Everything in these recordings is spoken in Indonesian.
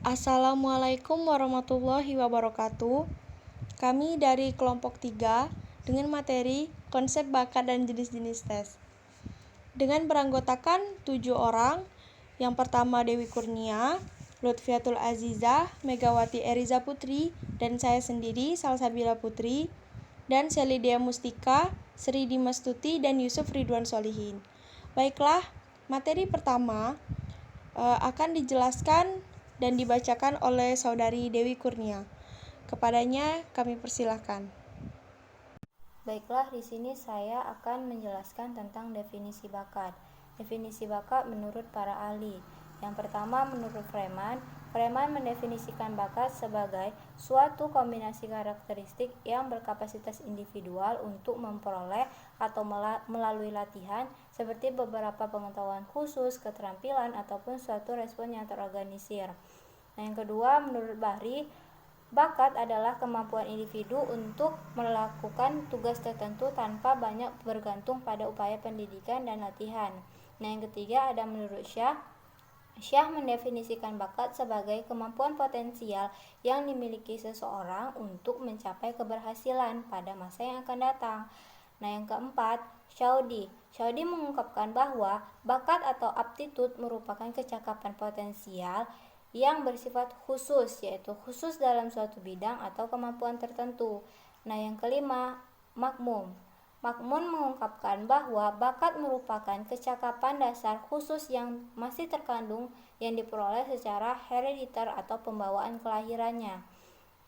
Assalamualaikum warahmatullahi wabarakatuh. Kami dari kelompok 3 dengan materi konsep bakat dan jenis-jenis tes. Dengan beranggotakan 7 orang, yang pertama Dewi Kurnia, Lutfiatul Azizah, Megawati Eriza Putri, dan saya sendiri Salsabila Putri, dan Selidia Mustika, Sri Dimastuti, dan Yusuf Ridwan Solihin. Baiklah, materi pertama akan dijelaskan dan dibacakan oleh Saudari Dewi Kurnia. Kepadanya kami persilahkan. Baiklah, di sini saya akan menjelaskan tentang definisi bakat. Definisi bakat menurut para ahli. Yang pertama, menurut Freeman mendefinisikan bakat sebagai suatu kombinasi karakteristik yang berkapasitas individual untuk memperoleh atau melalui latihan seperti beberapa pengetahuan khusus, keterampilan, ataupun suatu respon yang terorganisir. Nah, yang kedua, menurut Bahri, bakat adalah kemampuan individu untuk melakukan tugas tertentu tanpa banyak bergantung pada upaya pendidikan dan latihan. Nah, yang ketiga ada menurut Syah mendefinisikan bakat sebagai kemampuan potensial yang dimiliki seseorang untuk mencapai keberhasilan pada masa yang akan datang. Nah, yang keempat, Shaudi mengungkapkan bahwa bakat atau aptitude merupakan kecakapan potensial yang bersifat khusus, yaitu khusus dalam suatu bidang atau kemampuan tertentu. Nah, yang kelima, Makmun mengungkapkan bahwa bakat merupakan kecakapan dasar khusus yang masih terkandung yang diperoleh secara herediter atau pembawaan kelahirannya.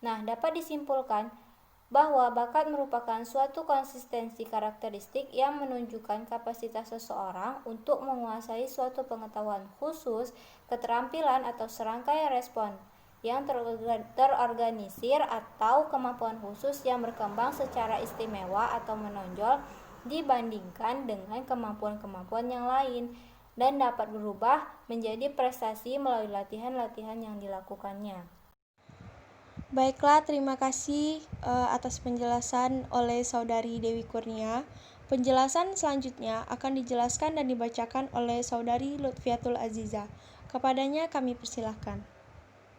Nah, dapat disimpulkan bahwa bakat merupakan suatu konsistensi karakteristik yang menunjukkan kapasitas seseorang untuk menguasai suatu pengetahuan khusus, keterampilan atau serangkaian respon yang terorganisir atau kemampuan khusus yang berkembang secara istimewa atau menonjol dibandingkan dengan kemampuan-kemampuan yang lain dan dapat berubah menjadi prestasi melalui latihan-latihan yang dilakukannya. Baiklah, terima kasih atas penjelasan oleh Saudari Dewi Kurnia. Penjelasan selanjutnya akan dijelaskan dan dibacakan oleh Saudari Lutfiatul Azizah. Kepadanya kami persilahkan.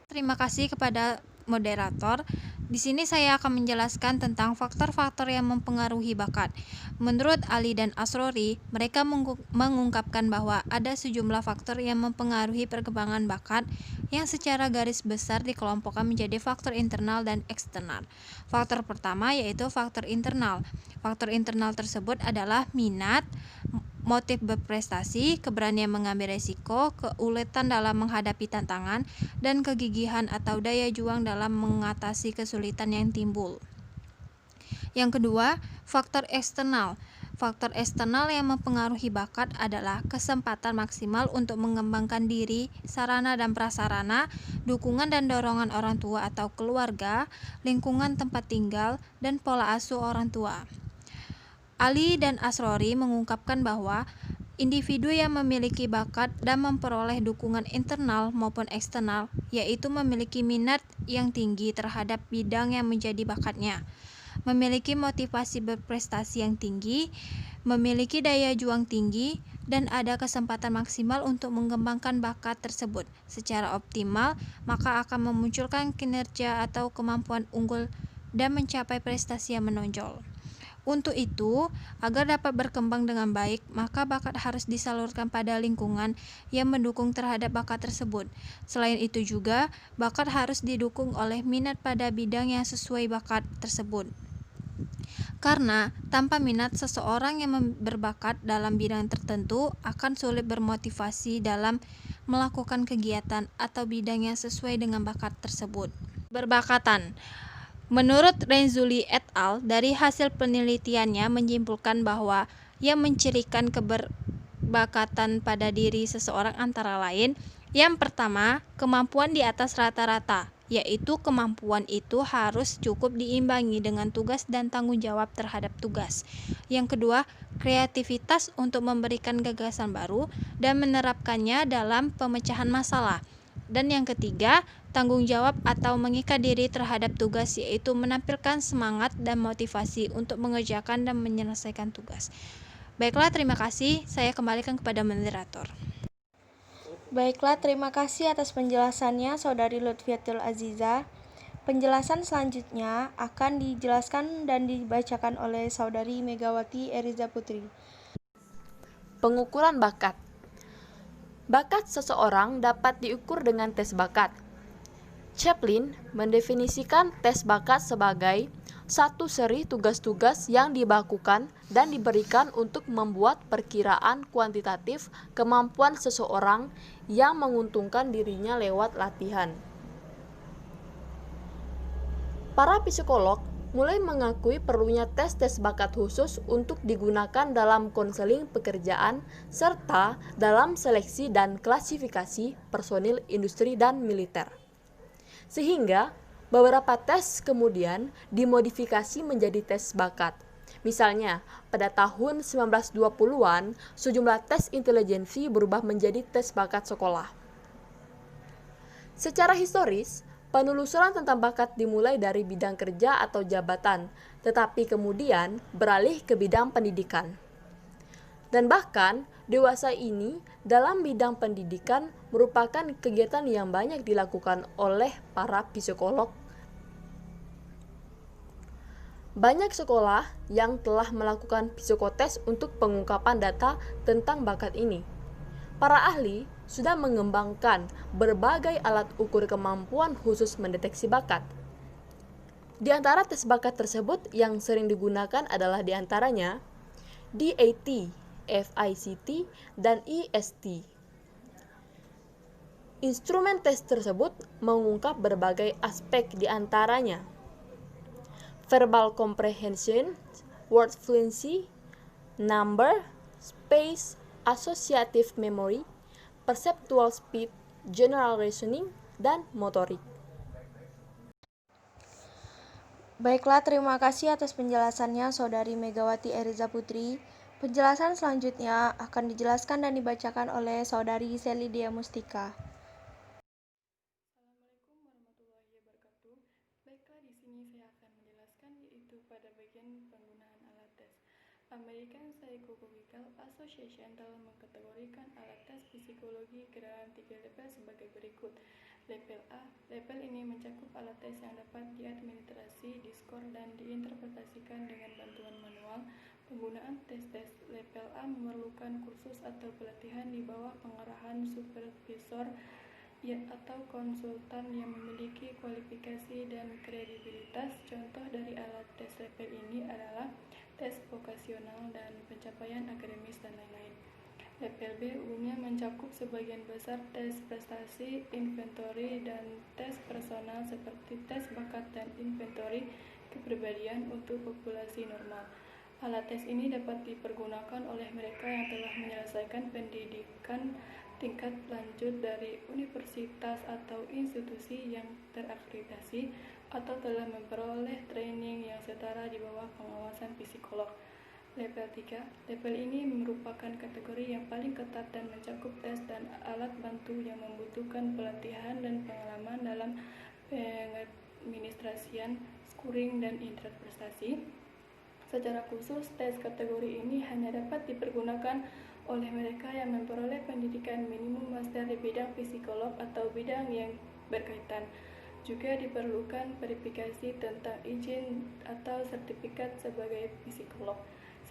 Terima kasih kepada moderator. Di sini saya akan menjelaskan tentang faktor-faktor yang mempengaruhi bakat. Menurut Ali dan Asrori, mereka mengungkapkan bahwa ada sejumlah faktor yang mempengaruhi perkembangan bakat yang secara garis besar dikelompokkan menjadi faktor internal dan eksternal. Faktor pertama yaitu faktor internal. Faktor internal tersebut adalah minat, motif berprestasi, keberanian mengambil resiko, keuletan dalam menghadapi tantangan, dan kegigihan atau daya juang dalam mengatasi kesulitan yang timbul. Yang kedua, faktor eksternal. Faktor eksternal yang mempengaruhi bakat adalah kesempatan maksimal untuk mengembangkan diri, sarana dan prasarana, dukungan dan dorongan orang tua atau keluarga, lingkungan tempat tinggal, dan pola asuh orang tua. Ali dan Asrori mengungkapkan bahwa individu yang memiliki bakat dan memperoleh dukungan internal maupun eksternal, yaitu memiliki minat yang tinggi terhadap bidang yang menjadi bakatnya, memiliki motivasi berprestasi yang tinggi, memiliki daya juang tinggi, dan ada kesempatan maksimal untuk mengembangkan bakat tersebut secara optimal, maka akan memunculkan kinerja atau kemampuan unggul dan mencapai prestasi yang menonjol. Untuk itu, agar dapat berkembang dengan baik, maka bakat harus disalurkan pada lingkungan yang mendukung terhadap bakat tersebut. Selain itu juga, bakat harus didukung oleh minat pada bidang yang sesuai bakat tersebut. Karena tanpa minat, seseorang yang berbakat dalam bidang tertentu akan sulit bermotivasi dalam melakukan kegiatan atau bidang yang sesuai dengan bakat tersebut. Berbakatan. Menurut Renzulli et al., dari hasil penelitiannya menyimpulkan bahwa yang mencirikan keberbakatan pada diri seseorang antara lain, yang pertama, kemampuan di atas rata-rata, yaitu kemampuan itu harus cukup diimbangi dengan tugas dan tanggung jawab terhadap tugas. Yang kedua, kreativitas untuk memberikan gagasan baru dan menerapkannya dalam pemecahan masalah. Dan yang ketiga, tanggung jawab atau mengikat diri terhadap tugas, yaitu menampilkan semangat dan motivasi untuk mengerjakan dan menyelesaikan tugas. Baiklah, terima kasih. Saya kembalikan kepada moderator. Baiklah, terima kasih atas penjelasannya Saudari Lutfiatul Aziza. Penjelasan selanjutnya akan dijelaskan dan dibacakan oleh Saudari Megawati Eriza Putri. Pengukuran bakat. Bakat seseorang dapat diukur dengan tes bakat. Chaplin mendefinisikan tes bakat sebagai satu seri tugas-tugas yang dibakukan dan diberikan untuk membuat perkiraan kuantitatif kemampuan seseorang yang menguntungkan dirinya lewat latihan. Para psikolog mulai mengakui perlunya tes-tes bakat khusus untuk digunakan dalam konseling pekerjaan serta dalam seleksi dan klasifikasi personil industri dan militer. Sehingga beberapa tes kemudian dimodifikasi menjadi tes bakat. Misalnya, pada tahun 1920-an, sejumlah tes intelijensi berubah menjadi tes bakat sekolah. Secara historis, penelusuran tentang bakat dimulai dari bidang kerja atau jabatan, tetapi kemudian beralih ke bidang pendidikan. Dan bahkan, dewasa ini dalam bidang pendidikan merupakan kegiatan yang banyak dilakukan oleh para psikolog. Banyak sekolah yang telah melakukan psikotes untuk pengungkapan data tentang bakat ini. Para ahli sudah mengembangkan berbagai alat ukur kemampuan khusus mendeteksi bakat. Di antara tes bakat tersebut yang sering digunakan adalah diantaranya DAT, FICT, dan EST. Instrumen tes tersebut mengungkap berbagai aspek diantaranya verbal comprehension, word fluency, number, space, associative memory, perceptual speed, general reasoning, dan motorik. Baiklah, terima kasih atas penjelasannya Saudari Megawati Eriza Putri. Penjelasan selanjutnya akan dijelaskan dan dibacakan oleh Saudari Selidia Mustika. Assalamualaikum warahmatullahi wabarakatuh. Baiklah, di sini saya akan menjelaskan yaitu pada bagian penggunaan alat tes. American Psychological Association telah mengkategorikan alat tes psikologi ke dalam 3 level sebagai berikut. Level A, level ini mencakup alat tes yang dapat diadministrasi, diskor, dan diinterpretasikan dengan bantuan manual. Penggunaan tes-tes level A memerlukan kursus atau pelatihan di bawah pengarahan supervisor atau konsultan yang memiliki kualifikasi dan kredibilitas. Contoh dari alat tes level ini adalah tes vokasional dan pencapaian akademis dan lain-lain. Level B umumnya mencakup sebagian besar tes prestasi, inventory, dan tes personal seperti tes bakat dan inventory kepribadian untuk populasi normal. Alat tes ini dapat dipergunakan oleh mereka yang telah menyelesaikan pendidikan tingkat lanjut dari universitas atau institusi yang terakreditasi atau telah memperoleh training yang setara di bawah pengawasan psikolog. Level 3, level ini merupakan kategori yang paling ketat dan mencakup tes dan alat bantu yang membutuhkan pelatihan dan pengalaman dalam pengadministrasian, scoring, dan interpretasi. Secara khusus, tes kategori ini hanya dapat dipergunakan oleh mereka yang memperoleh pendidikan minimum master di bidang psikolog atau bidang yang berkaitan. Juga diperlukan verifikasi tentang izin atau sertifikat sebagai psikolog.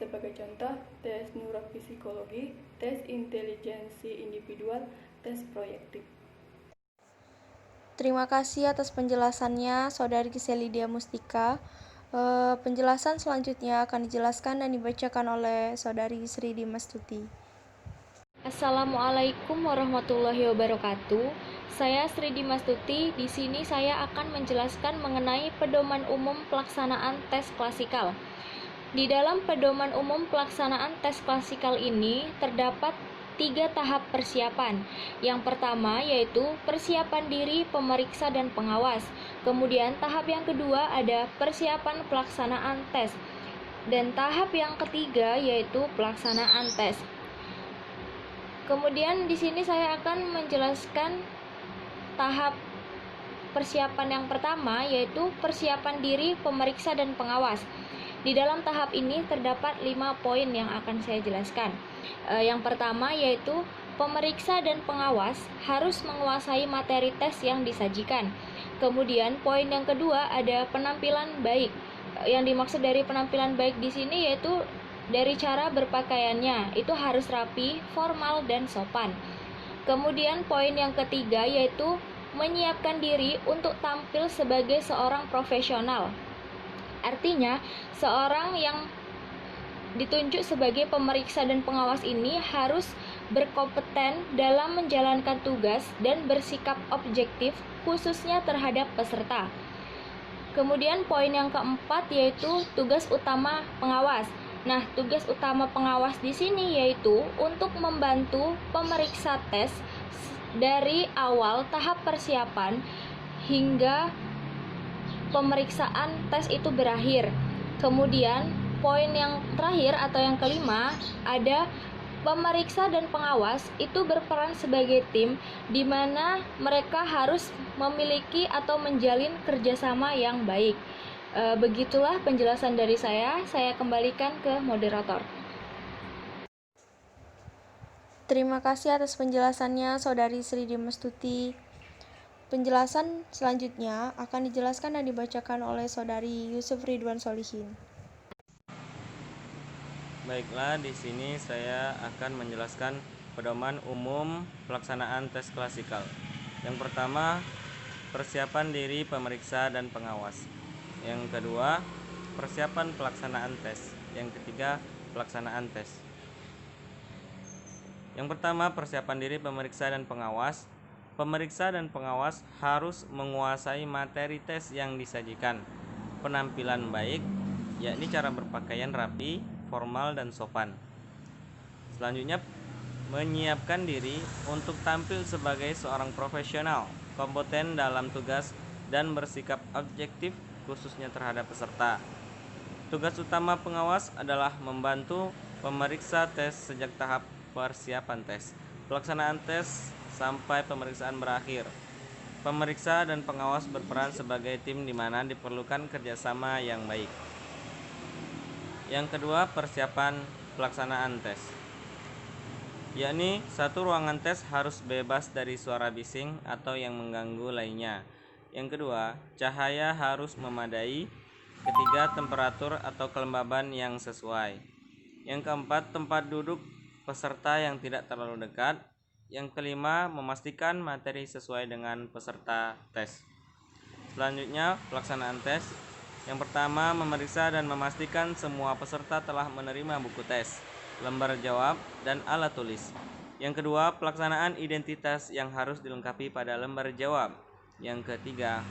Sebagai contoh, tes neuropsikologi, tes intelijensi individual, tes proyektif. Terima kasih atas penjelasannya Saudari Selidia Mustika. Penjelasan selanjutnya akan dijelaskan dan dibacakan oleh Saudari Sri Dimastuti. Assalamualaikum warahmatullahi wabarakatuh. Saya Sri Dimastuti. Di sini saya akan menjelaskan mengenai pedoman umum pelaksanaan tes klasikal. Di dalam pedoman umum pelaksanaan tes klasikal ini terdapat 3 tahap persiapan. Yang pertama yaitu persiapan diri pemeriksa dan pengawas. Kemudian tahap yang kedua ada persiapan pelaksanaan tes. Dan tahap yang ketiga yaitu pelaksanaan tes. Kemudian di sini saya akan menjelaskan tahap persiapan yang pertama yaitu persiapan diri pemeriksa dan pengawas. Di dalam tahap ini terdapat 5 poin yang akan saya jelaskan. Yang pertama yaitu pemeriksa dan pengawas harus menguasai materi tes yang disajikan. Kemudian poin yang kedua ada penampilan baik. Yang dimaksud dari penampilan baik di sini yaitu dari cara berpakaiannya, itu harus rapi, formal, dan sopan. Kemudian poin yang ketiga yaitu menyiapkan diri untuk tampil sebagai seorang profesional. Artinya, seorang yang ditunjuk sebagai pemeriksa dan pengawas ini harus berkompeten dalam menjalankan tugas dan bersikap objektif khususnya terhadap peserta. Kemudian poin yang keempat yaitu tugas utama pengawas. Nah, tugas utama pengawas di sini yaitu untuk membantu pemeriksa tes dari awal tahap persiapan hingga pemeriksaan tes itu berakhir. Kemudian poin yang terakhir atau yang kelima ada pemeriksa dan pengawas itu berperan sebagai tim di mana mereka harus memiliki atau menjalin kerjasama yang baik. Begitulah penjelasan dari saya kembalikan ke moderator. Terima kasih atas penjelasannya Saudari Sri Dimastuti. Penjelasan selanjutnya akan dijelaskan dan dibacakan oleh Saudari Yusuf Ridwan Solihin. Baiklah, di sini saya akan menjelaskan pedoman umum pelaksanaan tes klasikal. Yang pertama, persiapan diri pemeriksa dan pengawas. Yang kedua, persiapan pelaksanaan tes. Yang ketiga, pelaksanaan tes. Yang pertama, persiapan diri pemeriksa dan pengawas. Pemeriksa dan pengawas harus menguasai materi tes yang disajikan. Penampilan baik, yakni cara berpakaian rapi, formal, dan sopan. Selanjutnya, menyiapkan diri untuk tampil sebagai seorang profesional, kompeten dalam tugas, dan bersikap objektif khususnya terhadap peserta. Tugas utama pengawas adalah membantu pemeriksa tes sejak tahap persiapan tes, pelaksanaan tes, sampai pemeriksaan berakhir. Pemeriksa dan pengawas berperan sebagai tim di mana diperlukan kerjasama yang baik. Yang kedua, persiapan pelaksanaan tes, yakni satu ruangan tes harus bebas dari suara bising atau yang mengganggu lainnya. Yang kedua, cahaya harus memadai. Ketiga, temperatur atau kelembaban yang sesuai. Yang keempat, tempat duduk peserta yang tidak terlalu dekat. Yang kelima, memastikan materi sesuai dengan peserta tes. Selanjutnya, pelaksanaan tes. Yang pertama, memeriksa dan memastikan semua peserta telah menerima buku tes, lembar jawab, dan alat tulis. Yang kedua, pelaksanaan identitas yang harus dilengkapi pada lembar jawab. Yang ketiga,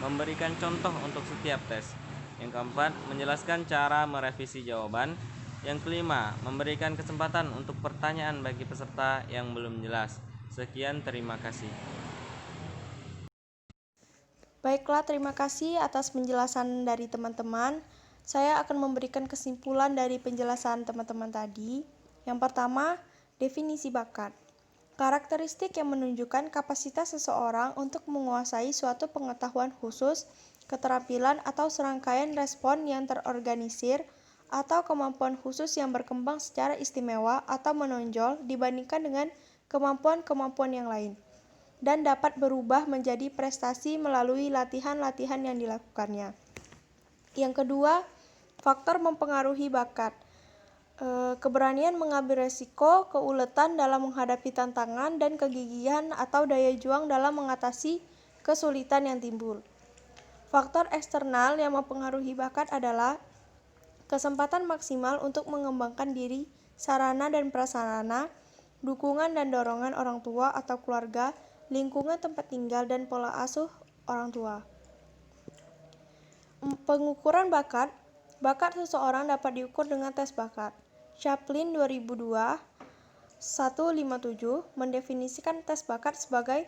memberikan contoh untuk setiap tes. Yang keempat, menjelaskan cara merevisi jawaban. Yang kelima, memberikan kesempatan untuk pertanyaan bagi peserta yang belum jelas. Sekian, terima kasih. Baiklah, terima kasih atas penjelasan dari teman-teman. Saya akan memberikan kesimpulan dari penjelasan teman-teman tadi. Yang pertama, definisi bakat. Karakteristik yang menunjukkan kapasitas seseorang untuk menguasai suatu pengetahuan khusus, keterampilan atau serangkaian respon yang terorganisir, atau kemampuan khusus yang berkembang secara istimewa atau menonjol dibandingkan dengan kemampuan-kemampuan yang lain, dan dapat berubah menjadi prestasi melalui latihan-latihan yang dilakukannya. Yang kedua, faktor mempengaruhi bakat. Keberanian mengambil resiko, keuletan dalam menghadapi tantangan, dan kegigihan atau daya juang dalam mengatasi kesulitan yang timbul. Faktor eksternal yang mempengaruhi bakat adalah kesempatan maksimal untuk mengembangkan diri, sarana dan prasarana, dukungan dan dorongan orang tua atau keluarga, lingkungan tempat tinggal, dan pola asuh orang tua. Pengukuran bakat. Bakat seseorang dapat diukur dengan tes bakat. Chaplin 2002 157 mendefinisikan tes bakat sebagai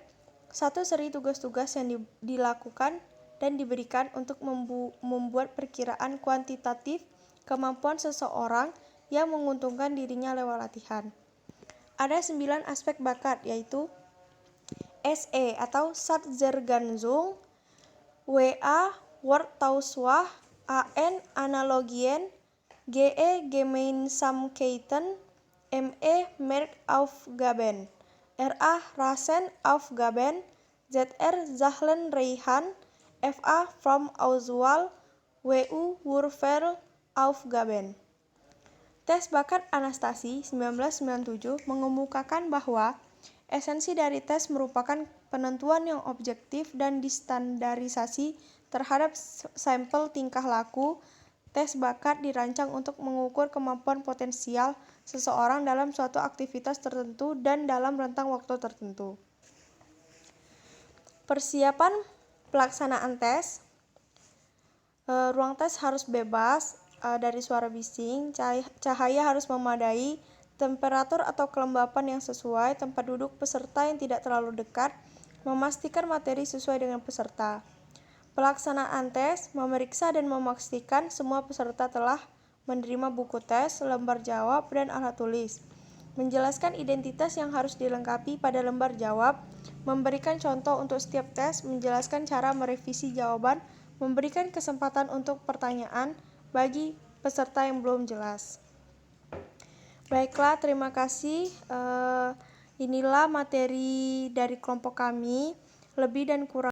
satu seri tugas-tugas yang dilakukan dan diberikan untuk membuat perkiraan kuantitatif kemampuan seseorang yang menguntungkan dirinya lewat latihan. Ada 9 aspek bakat, yaitu SE atau Satzerganzung, WA Wortauswahl, AN Analogien, GE Gemeinsamkeiten, M.E. Merck-Aufgaben, R.A. Rasen-Aufgaben, Z.R. Zahlen-Reihan, F.A. Fromm-Auswahl, W.U. Wurfel-Aufgaben. Tes bakat Anastasi 1997 mengemukakan bahwa esensi dari tes merupakan penentuan yang objektif dan distandarisasi terhadap sampel tingkah laku. Tes bakat dirancang untuk mengukur kemampuan potensial seseorang dalam suatu aktivitas tertentu dan dalam rentang waktu tertentu. Persiapan pelaksanaan tes. Ruang tes harus bebas dari suara bising, cahaya harus memadai, temperatur atau kelembapan yang sesuai, tempat duduk peserta yang tidak terlalu dekat, memastikan materi sesuai dengan peserta. Pelaksanaan tes, memeriksa dan memastikan semua peserta telah menerima buku tes, lembar jawab, dan alat tulis. Menjelaskan identitas yang harus dilengkapi pada lembar jawab, memberikan contoh untuk setiap tes, menjelaskan cara merevisi jawaban, memberikan kesempatan untuk pertanyaan bagi peserta yang belum jelas. Baiklah, terima kasih. Inilah materi dari kelompok kami. Lebih dan kurang